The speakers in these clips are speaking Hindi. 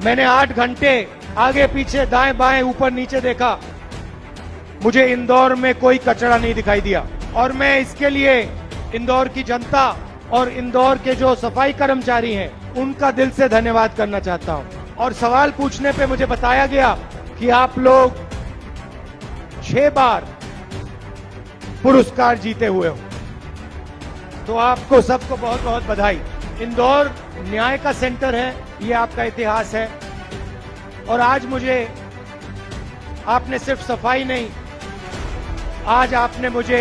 मैंने 8 घंटे आगे पीछे दाएं बाएं ऊपर नीचे देखा, मुझे इंदौर में कोई कचरा नहीं दिखाई दिया। और मैं इसके लिए इंदौर की जनता और इंदौर के जो सफाई कर्मचारी हैं उनका दिल से धन्यवाद करना चाहता हूं। और सवाल पूछने पे मुझे बताया गया कि आप लोग 6 बार पुरस्कार जीते हुए हो, तो आपको सबको बहुत बहुत बधाई। इंदौर न्याय का सेंटर है, ये आपका इतिहास है। और आज मुझे आपने सिर्फ सफाई नहीं, आज आपने मुझे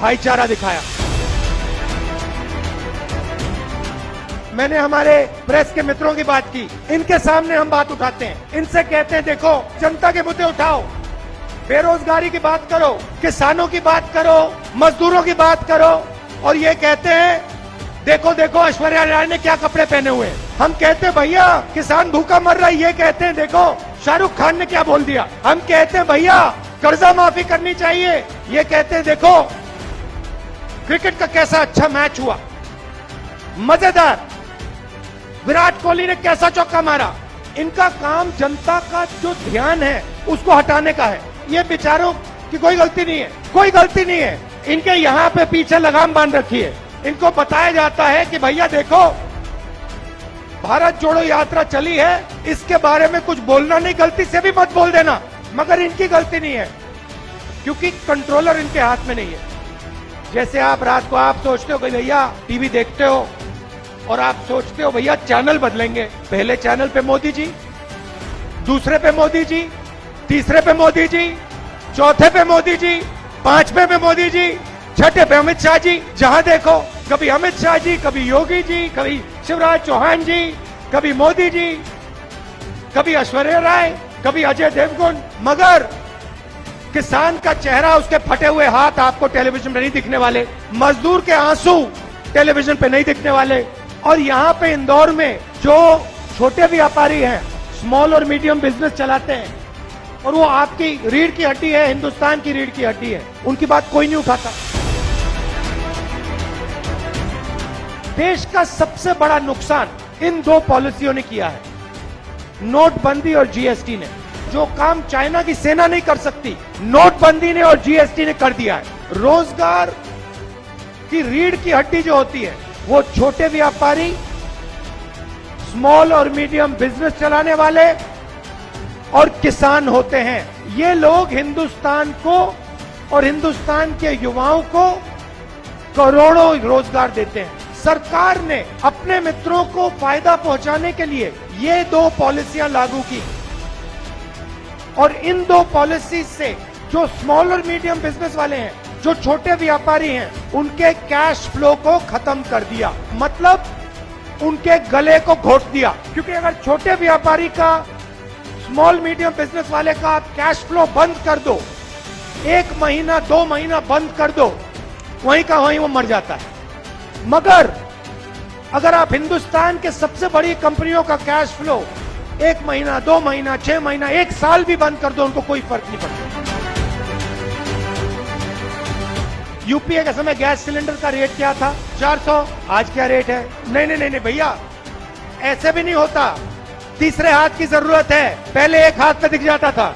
भाईचारा दिखाया। मैंने हमारे प्रेस के मित्रों की बात की, इनके सामने हम बात उठाते हैं, इनसे कहते हैं देखो जनता के मुद्दे उठाओ, बेरोजगारी की बात करो, किसानों की बात करो, मजदूरों की बात करो। और ये कहते हैं देखो देखो ऐश्वर्या राय ने क्या कपड़े पहने हुए हैं। हम कहते हैं भैया किसान भूखा मर रहा है, ये कहते हैं देखो शाहरुख खान ने क्या बोल दिया। हम कहते हैं भैया कर्जा माफी करनी चाहिए, ये कहते हैं देखो क्रिकेट का कैसा अच्छा मैच हुआ, मजेदार, विराट कोहली ने कैसा चौका मारा। इनका काम जनता का जो ध्यान है उसको हटाने का है। ये बेचारों की कोई गलती नहीं है, कोई गलती नहीं है। इनके यहाँ पे पीछे लगाम बांध रखी है। इनको बताया जाता है कि भैया देखो भारत जोड़ो यात्रा चली है, इसके बारे में कुछ बोलना नहीं, गलती से भी मत बोल देना। मगर इनकी गलती नहीं है, क्योंकि कंट्रोलर इनके हाथ में नहीं है। जैसे आप रात को आप सोचते हो कि भैया टीवी देखते हो और आप सोचते हो भैया चैनल बदलेंगे, पहले चैनल पे मोदी जी, दूसरे पे मोदी जी, तीसरे पे मोदी जी, चौथे पे मोदी जी, 5वें पे मोदी जी, 6ठे पे अमित शाह जी। जहां देखो कभी अमित शाह जी, कभी योगी जी, कभी शिवराज चौहान जी, कभी मोदी जी, कभी ऐश्वर्या राय, कभी अजय देवगन। मगर किसान का चेहरा, उसके फटे हुए हाथ आपको टेलीविजन पे नहीं दिखने वाले, मजदूर के आंसू टेलीविजन पे नहीं दिखने वाले। और यहाँ पे इंदौर में जो छोटे व्यापारी हैं, स्मॉल और मीडियम बिजनेस चलाते हैं, और वो आपकी रीढ़ की हड्डी है, हिंदुस्तान की रीढ़ की हड्डी है, उनकी बात कोई नहीं उठाता। देश का सबसे बड़ा नुकसान इन 2 पॉलिसियों ने किया है, नोटबंदी और जीएसटी ने। जो काम चाइना की सेना नहीं कर सकती, नोटबंदी ने और जीएसटी ने कर दिया है। रोजगार की रीढ़ की हड्डी जो होती है वो छोटे व्यापारी, स्मॉल और मीडियम बिजनेस चलाने वाले और किसान होते हैं। ये लोग हिंदुस्तान को और हिंदुस्तान के युवाओं को करोड़ों रोजगार देते हैं। सरकार ने अपने मित्रों को फायदा पहुंचाने के लिए ये 2 पॉलिसियां लागू की, और इन 2 पॉलिसी से जो स्मॉल और मीडियम बिजनेस वाले हैं, जो छोटे व्यापारी हैं, उनके कैश फ्लो को खत्म कर दिया, मतलब उनके गले को घोट दिया। क्योंकि अगर छोटे व्यापारी का, स्मॉल मीडियम बिजनेस वाले का आप कैश फ्लो बंद कर दो, 1 महीना 2 महीना बंद कर दो, वहीं का वहीं वो मर जाता है। मगर अगर आप हिंदुस्तान के सबसे बड़ी कंपनियों का कैश फ्लो 1 महीना 2 महीना 6 महीना 1 साल भी बंद कर दो, उनको कोई फर्क नहीं पड़ता। यूपीए के समय गैस सिलेंडर का रेट क्या था? 400। आज क्या रेट है? नहीं भैया, ऐसे भी नहीं होता। तीसरे हाथ की जरूरत है, पहले एक हाथ पे दिख जाता था।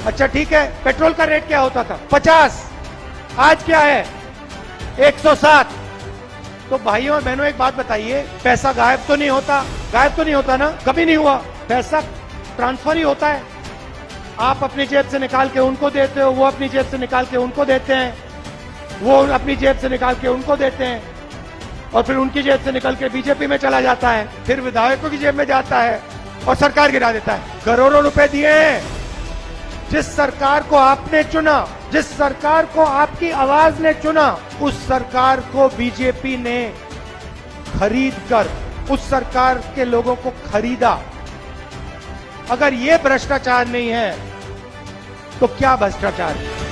अच्छा ठीक है, पेट्रोल का रेट क्या होता था? 50। आज क्या है? 107। तो भाइयों और बहनों एक बात बताइए, पैसा गायब तो नहीं होता? गायब तो नहीं होता ना, कभी नहीं हुआ। पैसा ट्रांसफर ही होता है। आप अपनी जेब से निकाल के उनको देते हो, वो अपनी जेब से निकाल के उनको देते हैं, वो अपनी जेब से निकाल के उनको देते हैं, और फिर उनकी जेब से निकल के बीजेपी में चला जाता है, फिर विधायकों की जेब में जाता है और सरकार गिरा देता है। करोड़ों रुपए दिए हैं। जिस सरकार को आपने चुना, जिस सरकार को आपकी आवाज ने चुना, उस सरकार को बीजेपी ने खरीद कर उस सरकार के लोगों को खरीदा। अगर ये भ्रष्टाचार नहीं है तो क्या भ्रष्टाचार है?